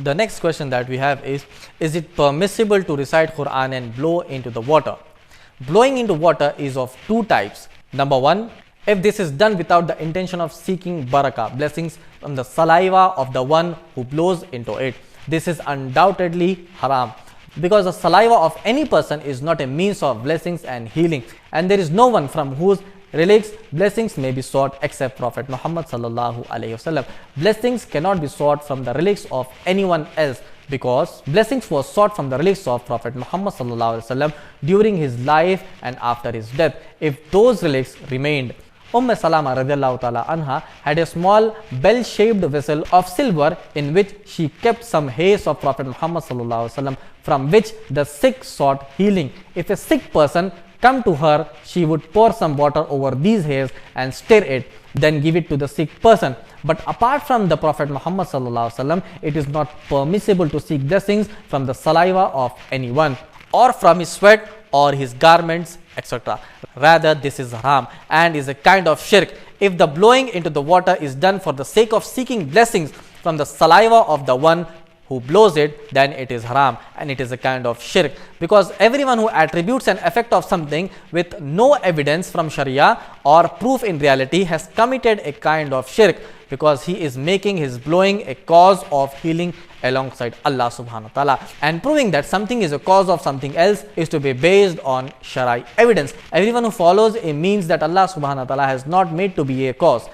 The next question that we have is it permissible to recite Quran and blow into the water? Blowing into water is of two types. Number one, if this is done without the intention of seeking barakah, blessings from the saliva of the one who blows into it, this is undoubtedly haram, because the saliva of any person is not a means of blessings and healing, and there is no one from whose relics blessings may be sought except Prophet Muhammad sallallahu alaihi wasallam. Blessings cannot be sought from the relics of anyone else, because blessings were sought from the relics of Prophet Muhammad sallallahu alaihi wasallam during his life and after his death. If those relics remained, Salama radiallahu ta'ala anha had a small bell-shaped vessel of silver in which she kept some hairs of Prophet Muhammad sallallahu alaihi wasallam, from which the sick sought healing. If a sick person come to her, she would pour some water over these hairs and stir it, then give it to the sick person. But apart from the Prophet Muhammad sallallahu alaihi wasallam, it is not permissible to seek blessings from the saliva of anyone, or from his sweat or his garments, etc. Rather, this is haram and is a kind of shirk. If the blowing into the water is done for the sake of seeking blessings from the saliva of the one who blows it, then it is haram and it is a kind of shirk, because everyone who attributes an effect of something with no evidence from Sharia or proof in reality has committed a kind of shirk, because he is making his blowing a cause of healing alongside Allah subhanahu wa ta'ala, and proving that something is a cause of something else is to be based on Sharia evidence. Everyone who follows a means that Allah subhanahu wa ta'ala has not made to be a cause,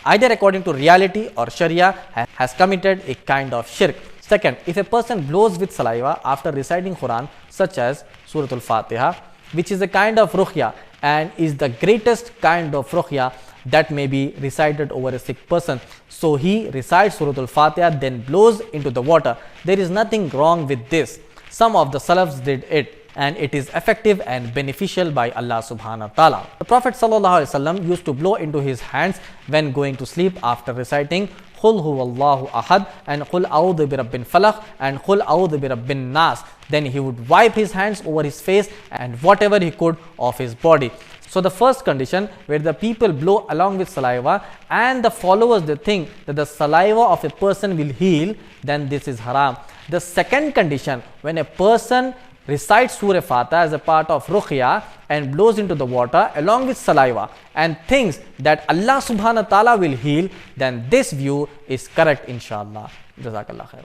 either according to reality or Sharia, has committed a kind of shirk. Second, if a person blows with saliva after reciting Quran, such as Surah Al-Fatiha, which is a kind of ruqya and is the greatest kind of ruqya that may be recited over a sick person, so he recites Surah Al-Fatiha, then blows into the water, there is nothing wrong with this. Some of the Salafs did it, and it is effective and beneficial by Allah subhanahu wa ta'ala. The Prophet sallallahu alaihi wasallam used to blow into his hands when going to sleep after reciting Qul huwallahu ahad and Qul a'udhu bi rabbil falaq and Qul a'udhu bi rabbin nas. Then he would wipe his hands over his face and whatever he could of his body. So the first condition, where the people blow along with saliva and the followers they think that the saliva of a person will heal, then this is haram. The second condition, when a person recites Surah Fatiha as a part of ruqya and blows into the water along with saliva and thinks that Allah subhanahu wa ta'ala will heal, then this view is correct, inshallah. Jazakallah khair.